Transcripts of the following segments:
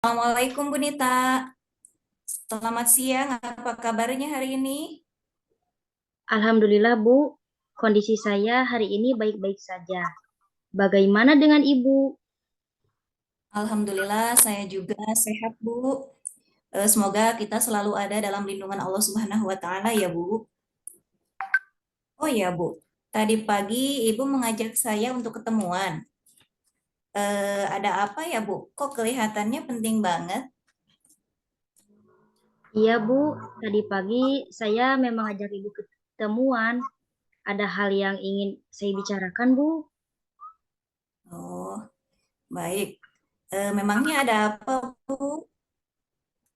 Assalamualaikum Bu Nita. Selamat siang, apa kabarnya hari ini? Alhamdulillah, Bu. Kondisi saya hari ini baik-baik saja. Bagaimana dengan Ibu? Alhamdulillah saya juga sehat Bu. Semoga kita selalu ada dalam lindungan Allah Subhanahu wa taala ya Bu. Oh ya Bu, tadi pagi Ibu mengajak saya untuk ketemuan. Ada apa ya Bu? Kok kelihatannya penting banget? Iya, Bu. Tadi pagi saya memang ajak Ibu ketemuan. Ada hal yang ingin saya bicarakan, Bu. Oh, baik. Memangnya ada apa Bu?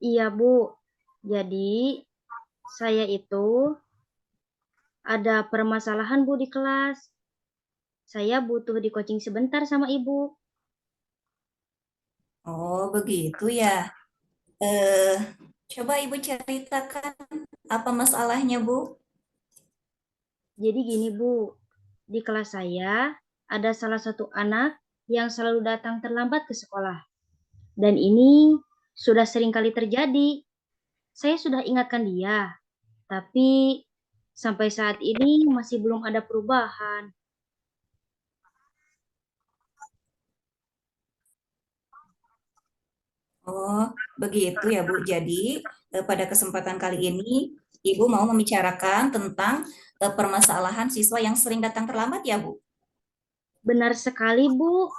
Iya, Bu. Jadi, saya itu ada permasalahan, Bu, di kelas. Saya butuh di coaching sebentar sama Ibu. Oh, begitu ya. Eh, Coba Ibu ceritakan apa masalahnya Bu? Jadi gini, Bu. Di kelas saya ada salah satu anak yang selalu datang terlambat ke sekolah. Dan ini sudah sering kali terjadi. Saya sudah ingatkan dia, tapi sampai saat ini masih belum ada perubahan. Oh, begitu ya, Bu. Jadi, pada kesempatan kali ini, Ibu mau membicarakan tentang permasalahan siswa yang sering datang terlambat ya, Bu? Benar sekali, Bu.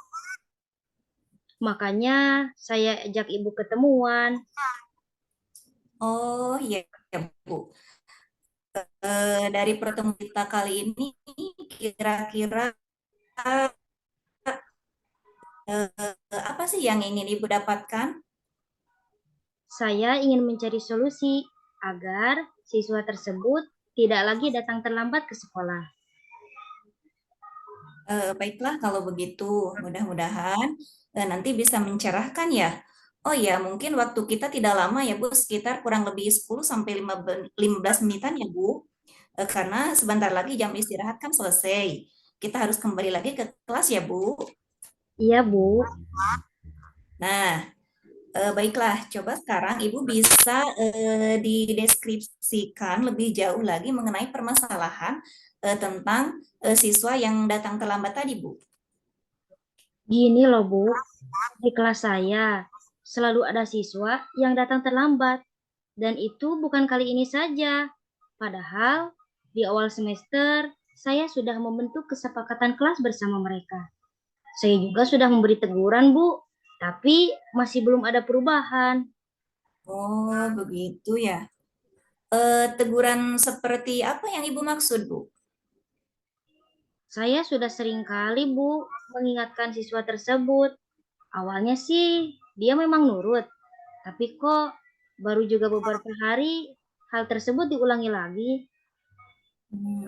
Makanya saya ajak Ibu ketemuan. Oh, iya, ya, Bu. Dari pertemuan kita kali ini, kira-kira apa sih yang ingin Ibu dapatkan? Saya ingin mencari solusi agar siswa tersebut tidak lagi datang terlambat ke sekolah. Baiklah, kalau begitu, mudah-mudahan nanti bisa mencerahkan ya. Oh ya, mungkin waktu kita tidak lama ya, Bu, sekitar kurang lebih 10 sampai 15 menitan ya, Bu. Karena sebentar lagi jam istirahat kan selesai. Kita harus kembali lagi ke kelas ya, Bu. Iya, Bu. Nah, baiklah, coba sekarang Ibu bisa dideskripsikan lebih jauh lagi mengenai permasalahan tentang siswa yang datang terlambat tadi, Bu. Gini loh, Bu. Di kelas saya selalu ada siswa yang datang terlambat. Dan itu bukan kali ini saja. Padahal di awal semester saya sudah membentuk kesepakatan kelas bersama mereka. Saya juga sudah memberi teguran, Bu, tapi masih belum ada perubahan. Oh, begitu ya. Teguran seperti apa yang Ibu maksud, Bu? Saya sudah sering kali, Bu, mengingatkan siswa tersebut. Awalnya sih dia memang nurut, tapi kok baru juga beberapa hari hal tersebut diulangi lagi. Hmm.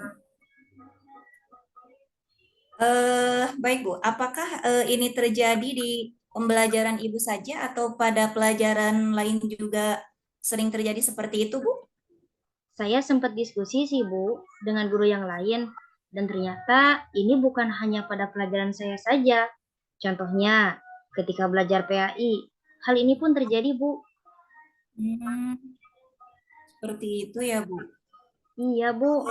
Baik, Bu. Apakah ini terjadi di pembelajaran Ibu saja atau pada pelajaran lain juga sering terjadi seperti itu, Bu? Saya sempat diskusi sih, Bu, dengan guru yang lain, dan ternyata ini bukan hanya pada pelajaran saya saja. Contohnya, ketika belajar PAI, hal ini pun terjadi, Bu. Hmm, seperti itu ya, Bu. Iya, Bu.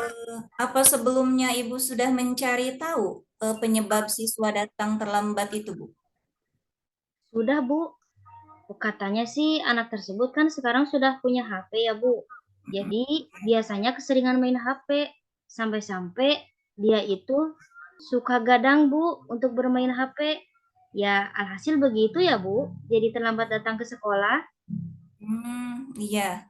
Apa sebelumnya Ibu sudah mencari tahu penyebab siswa datang terlambat itu, Bu? Sudah, Bu. Katanya sih anak tersebut kan sekarang sudah punya HP ya, Bu. Jadi, biasanya keseringan main HP. Sampai-sampai dia itu suka gadang, Bu, untuk bermain HP. Ya, alhasil begitu ya, Bu. Jadi terlambat datang ke sekolah. Iya.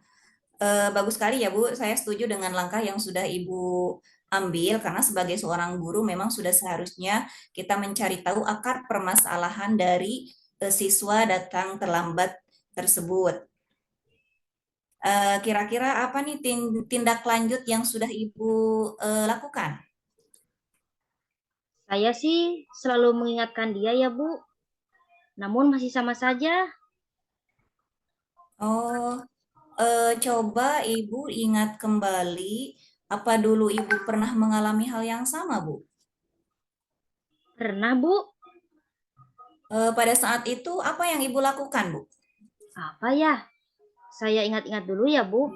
Bagus sekali ya, Bu. Saya setuju dengan langkah yang sudah Ibu ambil karena sebagai seorang guru memang sudah seharusnya kita mencari tahu akar permasalahan dari siswa datang terlambat tersebut. Kira-kira apa nih tindak lanjut yang sudah Ibu lakukan? Saya sih selalu mengingatkan dia ya, Bu. Namun masih sama saja. Oh, coba Ibu ingat kembali apa dulu Ibu pernah mengalami hal yang sama, Bu? Pernah, Bu. Pada saat itu apa yang Ibu lakukan, Bu? Apa ya? Saya ingat-ingat dulu ya, Bu.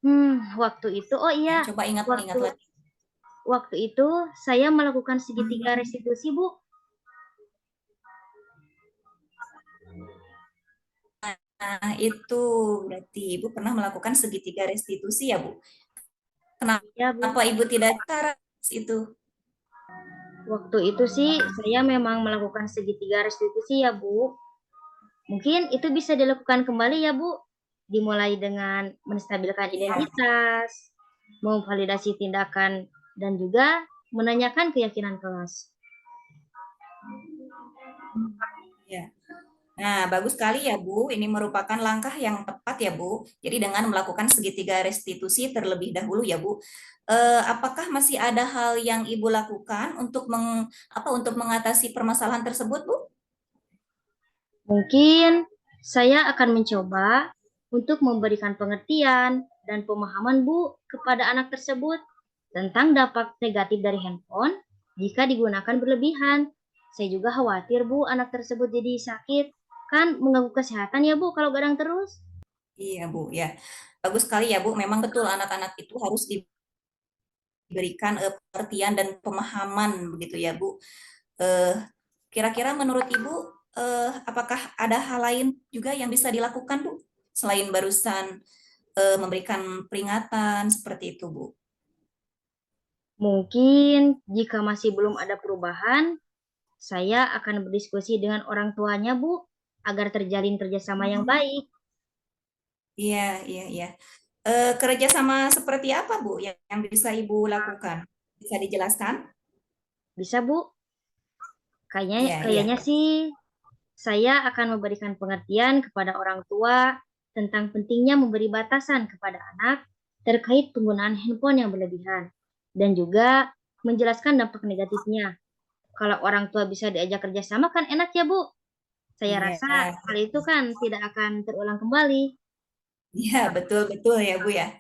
Hmm, Waktu itu, oh ya, iya, coba ingat-ingat waktu lagi. waktu itu saya melakukan segitiga restitusi, Bu. Nah, itu berarti Ibu pernah melakukan segitiga restitusi ya, Bu? Iya, Bu. Kenapa Ibu tidak cara itu? Waktu itu sih saya memang melakukan segitiga restitusi ya, Bu. Mungkin itu bisa dilakukan kembali ya, Bu. Dimulai dengan menstabilkan Iya, identitas, memvalidasi tindakan, dan juga menanyakan keyakinan kelas. iya. Nah, bagus sekali ya, Bu. Ini merupakan langkah yang tepat ya, Bu. Jadi dengan melakukan segitiga restitusi terlebih dahulu ya, Bu. Apakah masih ada hal yang Ibu lakukan untuk untuk mengatasi permasalahan tersebut, Bu? Mungkin saya akan mencoba untuk memberikan pengertian dan pemahaman Bu kepada anak tersebut tentang dampak negatif dari handphone jika digunakan berlebihan. Saya juga khawatir Bu anak tersebut jadi sakit. Kan mengganggu kesehatan ya Bu kalau gadang terus. Iya, Bu, ya. Bagus sekali ya, Bu. Memang betul anak-anak itu harus diberikan pengertian dan pemahaman begitu ya, Bu. Eh, Kira-kira menurut Ibu, apakah ada hal lain juga yang bisa dilakukan, Bu? Selain barusan memberikan peringatan seperti itu, Bu. Mungkin jika masih belum ada perubahan, saya akan berdiskusi dengan orang tuanya Bu agar terjalin kerjasama yang baik. Iya, iya, iya. Kerjasama seperti apa, Bu, yang bisa Ibu lakukan? Bisa dijelaskan? Bisa Bu? Kayaknya Iya, iya. kayaknya sih saya akan memberikan pengertian kepada orang tua tentang pentingnya memberi batasan kepada anak terkait penggunaan handphone yang berlebihan dan juga menjelaskan dampak negatifnya. Kalau orang tua bisa diajak kerjasama kan enak ya Bu. Saya Iya, rasa hal itu kan tidak akan terulang kembali. iya, betul-betul ya, Bu ya.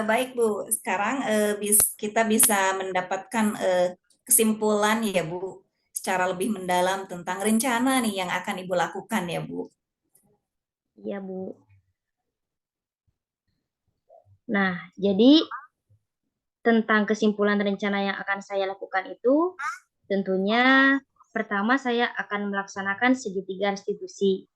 Baik, Bu. Sekarang kita bisa mendapatkan kesimpulan ya, Bu, secara lebih mendalam tentang rencana nih yang akan Ibu lakukan ya, Bu. Iya Bu. Nah, jadi tentang kesimpulan rencana yang akan saya lakukan itu, tentunya pertama saya akan melaksanakan segitiga restitusi.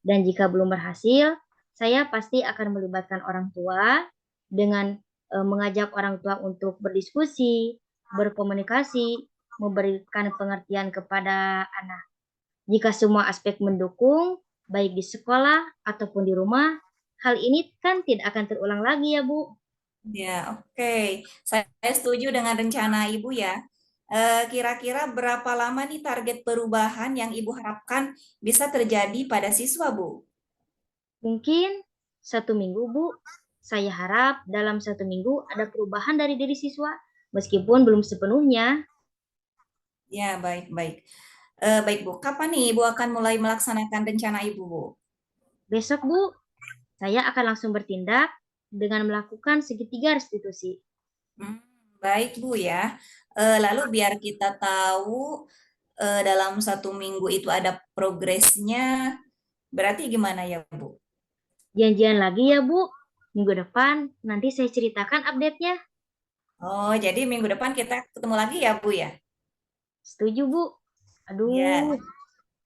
Dan jika belum berhasil, saya pasti akan melibatkan orang tua dengan mengajak orang tua untuk berdiskusi, berkomunikasi, memberikan pengertian kepada anak. Jika semua aspek mendukung, baik di sekolah ataupun di rumah, hal ini kan tidak akan terulang lagi ya Bu. Ya, oke. Saya setuju dengan rencana Ibu ya. Kira-kira berapa lama nih target perubahan yang Ibu harapkan bisa terjadi pada siswa, Bu? Mungkin 1 minggu, Bu. Saya harap dalam 1 minggu ada perubahan dari diri siswa, meskipun belum sepenuhnya. Ya, baik-baik. Baik, Bu. Kapan nih Ibu akan mulai melaksanakan rencana Ibu, Bu? Besok, Bu, saya akan langsung bertindak dengan melakukan segitiga restitusi. Hmm, baik, Bu ya. Lalu biar kita tahu dalam 1 minggu itu ada progresnya, berarti gimana ya, Bu? Janjian lagi ya, Bu. Minggu depan nanti saya ceritakan update-nya. Oh, jadi minggu depan kita ketemu lagi ya, Bu ya? Setuju, Bu? Iya, Aduh, udah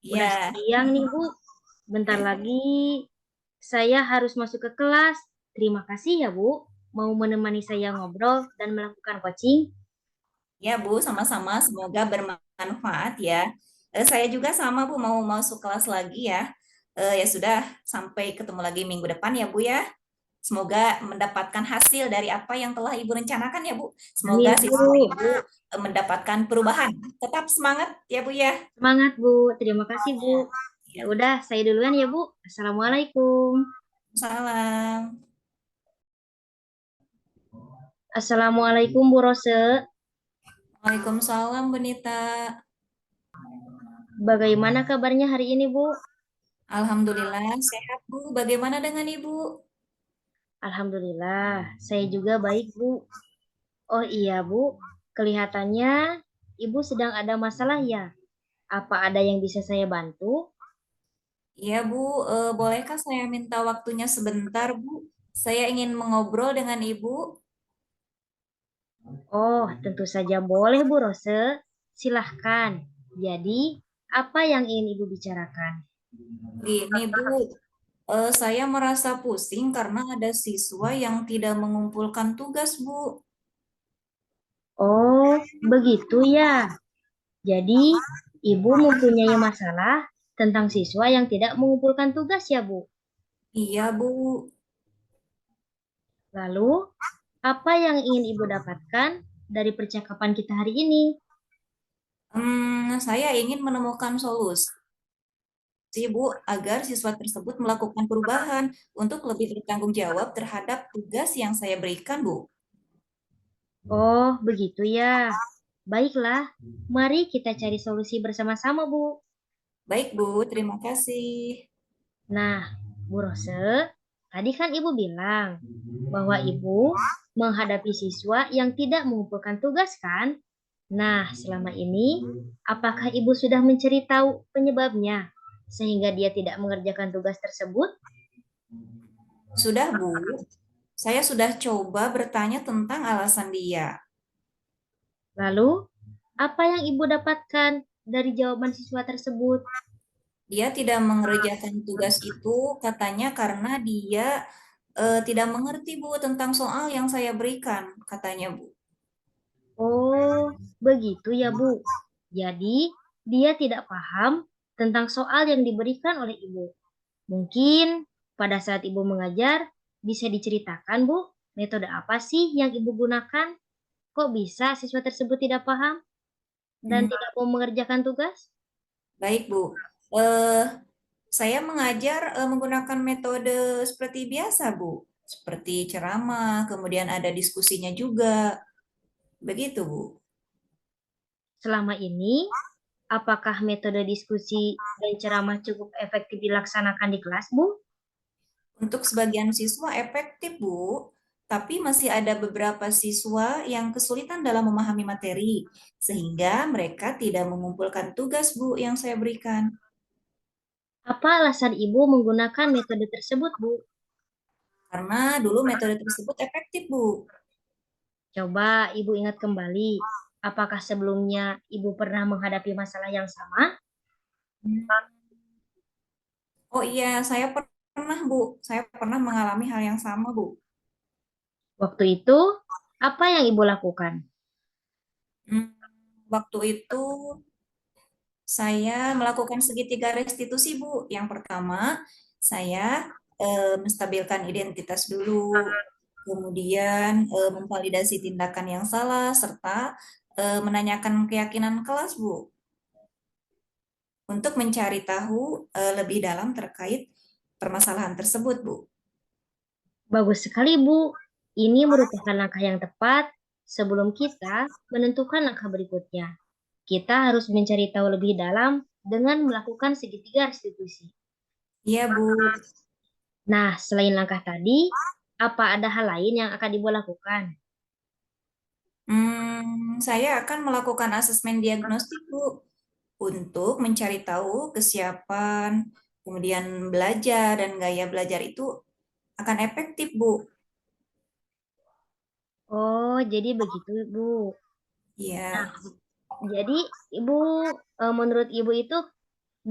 iya. siang nih, Bu. Bentar lagi saya harus masuk ke kelas. Terima kasih ya, Bu, mau menemani saya ngobrol dan melakukan coaching. Ya, Bu, sama-sama. Semoga bermanfaat ya. Saya juga sama, Bu, mau masuk kelas lagi ya. Ya sudah, sampai ketemu lagi minggu depan ya, Bu ya. Semoga mendapatkan hasil dari apa yang telah Ibu rencanakan ya, Bu. Semoga Amin, siswa Bu. Ibu mendapatkan perubahan. Tetap semangat ya, Bu ya. Semangat, Bu. Terima kasih, Bu. Ya Ya, udah, saya duluan ya, Bu. Assalamualaikum. salam. Assalamualaikum, Bu Rose. Waalaikumsalam, Bu Nita. Bagaimana kabarnya hari ini, Bu? Alhamdulillah, sehat, Bu. Bagaimana dengan Ibu? Alhamdulillah, saya juga baik, Bu. Oh iya, Bu. Kelihatannya Ibu sedang ada masalah ya? Apa ada yang bisa saya bantu? Iya, Bu. Bolehkah saya minta waktunya sebentar, Bu? Saya ingin mengobrol dengan Ibu. Oh, tentu saja boleh Bu Rose. Silahkan. Jadi, apa yang ingin Ibu bicarakan? Gini, Bu. Saya merasa pusing karena ada siswa yang tidak mengumpulkan tugas, Bu. Oh, begitu ya. Jadi, Ibu mempunyai masalah tentang siswa yang tidak mengumpulkan tugas ya, Bu. Iya, Bu. Lalu, apa yang ingin Ibu dapatkan dari percakapan kita hari ini? Saya ingin menemukan solusi, Bu, agar siswa tersebut melakukan perubahan untuk lebih bertanggung jawab terhadap tugas yang saya berikan, Bu. Oh, begitu ya. Baiklah, mari kita cari solusi bersama-sama, Bu. Baik, Bu. Terima kasih. Nah, Bu Rose, tadi kan Ibu bilang bahwa Ibu menghadapi siswa yang tidak mengumpulkan tugas kan? Nah, selama ini, apakah Ibu sudah mencari tahu penyebabnya sehingga dia tidak mengerjakan tugas tersebut? Sudah, Bu. Saya sudah coba bertanya tentang alasan dia. Lalu, apa yang Ibu dapatkan dari jawaban siswa tersebut? Dia tidak mengerjakan tugas itu katanya karena dia tidak mengerti, Bu, tentang soal yang saya berikan, katanya, Bu. Oh, begitu ya, Bu. Jadi, dia tidak paham tentang soal yang diberikan oleh Ibu. Mungkin pada saat Ibu mengajar, bisa diceritakan, Bu, metode apa sih yang Ibu gunakan? Kok bisa siswa tersebut tidak paham dan Hmm, tidak mau mengerjakan tugas? baik, Bu. Eh, saya mengajar menggunakan metode seperti biasa, Bu. Seperti ceramah, kemudian ada diskusinya juga. Begitu, Bu. Selama ini, apakah metode diskusi dan ceramah cukup efektif dilaksanakan di kelas, Bu? Untuk sebagian siswa efektif, Bu, tapi masih ada beberapa siswa yang kesulitan dalam memahami materi, sehingga mereka tidak mengumpulkan tugas, Bu, yang saya berikan. Apa alasan Ibu menggunakan metode tersebut, Bu? Karena dulu metode tersebut efektif, Bu. Coba Ibu ingat kembali, apakah sebelumnya Ibu pernah menghadapi masalah yang sama? Oh iya, saya pernah, Bu. Saya pernah mengalami hal yang sama, Bu. Waktu itu, apa yang Ibu lakukan? Hmm, Waktu itu saya melakukan segitiga restitusi, Bu. Yang pertama, saya menstabilkan identitas dulu, kemudian memvalidasi tindakan yang salah, serta menanyakan keyakinan kelas, Bu, untuk mencari tahu lebih dalam terkait permasalahan tersebut, Bu. Bagus sekali, Bu. Ini merupakan langkah yang tepat sebelum kita menentukan langkah berikutnya. Kita harus mencari tahu lebih dalam dengan melakukan segitiga restitusi. Iya, Bu. Nah, selain langkah tadi, apa ada hal lain yang akan Ibu lakukan? Saya akan melakukan asesmen diagnostik, Bu, untuk mencari tahu kesiapan, kemudian belajar dan gaya belajar itu akan efektif, Bu. Oh, jadi begitu, Bu. Nah, Iya, jadi Ibu, menurut Ibu itu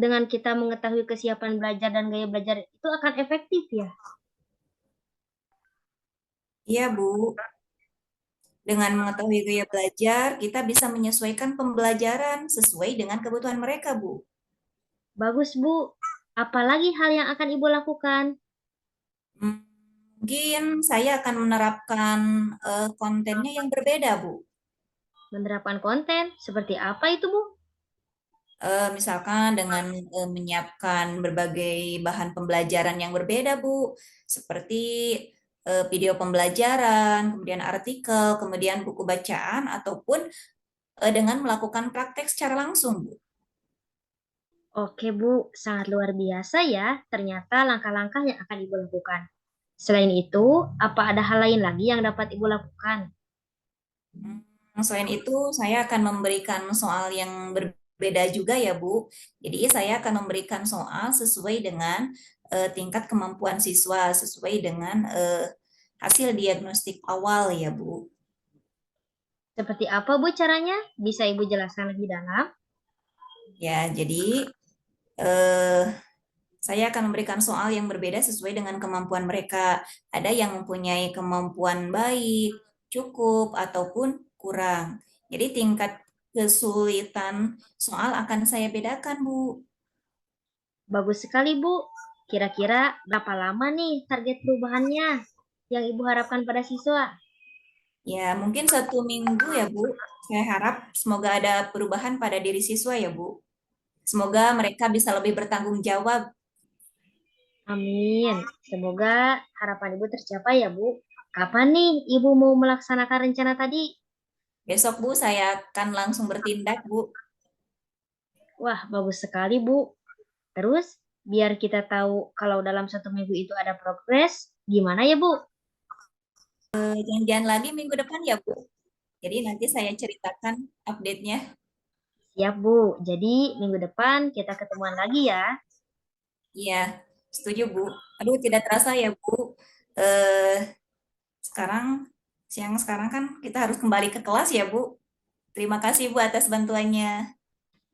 dengan kita mengetahui kesiapan belajar dan gaya belajar itu akan efektif ya? iya, Bu. Dengan mengetahui gaya belajar, kita bisa menyesuaikan pembelajaran sesuai dengan kebutuhan mereka, Bu. Bagus, Bu. Apalagi hal yang akan Ibu lakukan? Hmm, Mungkin saya akan menerapkan kontennya yang berbeda, Bu. Menerapkan konten seperti apa itu, Bu? Misalkan dengan menyiapkan berbagai bahan pembelajaran yang berbeda, Bu, seperti video pembelajaran, kemudian artikel, kemudian buku bacaan, ataupun dengan melakukan praktek secara langsung, Bu. Oke, Bu. Sangat luar biasa ya. Ternyata langkah-langkah yang akan Ibu lakukan. Selain itu, apa ada hal lain lagi yang dapat Ibu lakukan? Selain itu, saya akan memberikan soal yang berbeda beda juga ya, Bu. Jadi saya akan memberikan soal sesuai dengan tingkat kemampuan siswa, sesuai dengan hasil diagnostik awal ya, Bu. Seperti apa, Bu, caranya? Bisa Ibu jelaskan lebih dalam? Ya, jadi eh, saya akan memberikan soal yang berbeda sesuai dengan kemampuan mereka. Ada yang mempunyai kemampuan baik, cukup, ataupun kurang. Jadi tingkat kesulitan soal akan saya bedakan, Bu. Bagus sekali, Bu. Kira-kira berapa lama nih target perubahannya yang Ibu harapkan pada siswa? Ya, mungkin 1 minggu ya, Bu. Saya harap semoga ada perubahan pada diri siswa ya, Bu. Semoga mereka bisa lebih bertanggung jawab. Amin. Semoga harapan Ibu tercapai ya, Bu. Kapan nih Ibu mau melaksanakan rencana tadi? Besok, Bu, saya akan langsung bertindak, Bu. Wah, bagus sekali, Bu. Terus, biar kita tahu kalau dalam 1 minggu itu ada progres, gimana ya, Bu? Jangan-jangan lagi minggu depan ya, Bu. Jadi nanti saya ceritakan update-nya. Siap, Bu. Jadi, minggu depan kita ketemuan lagi ya. Iya, setuju, Bu. Aduh, tidak terasa ya, Bu. Eh, sekarang, siang sekarang kan kita harus kembali ke kelas ya, Bu. Terima kasih, Bu, atas bantuannya.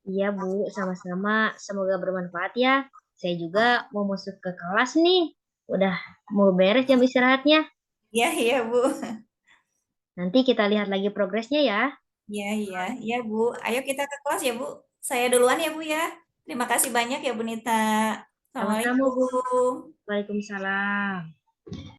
Iya, Bu. Sama-sama. Semoga bermanfaat ya. Saya juga mau masuk ke kelas nih. Udah mau beres jam istirahatnya. Iya, iya, Bu. Nanti kita lihat lagi progresnya ya. Iya, iya, iya, Bu. Ayo kita ke kelas ya, Bu. Saya duluan ya, Bu ya. Terima kasih banyak ya, Bu Nita. Sama-sama, Bu. Assalamualaikum. Waalaikumsalam.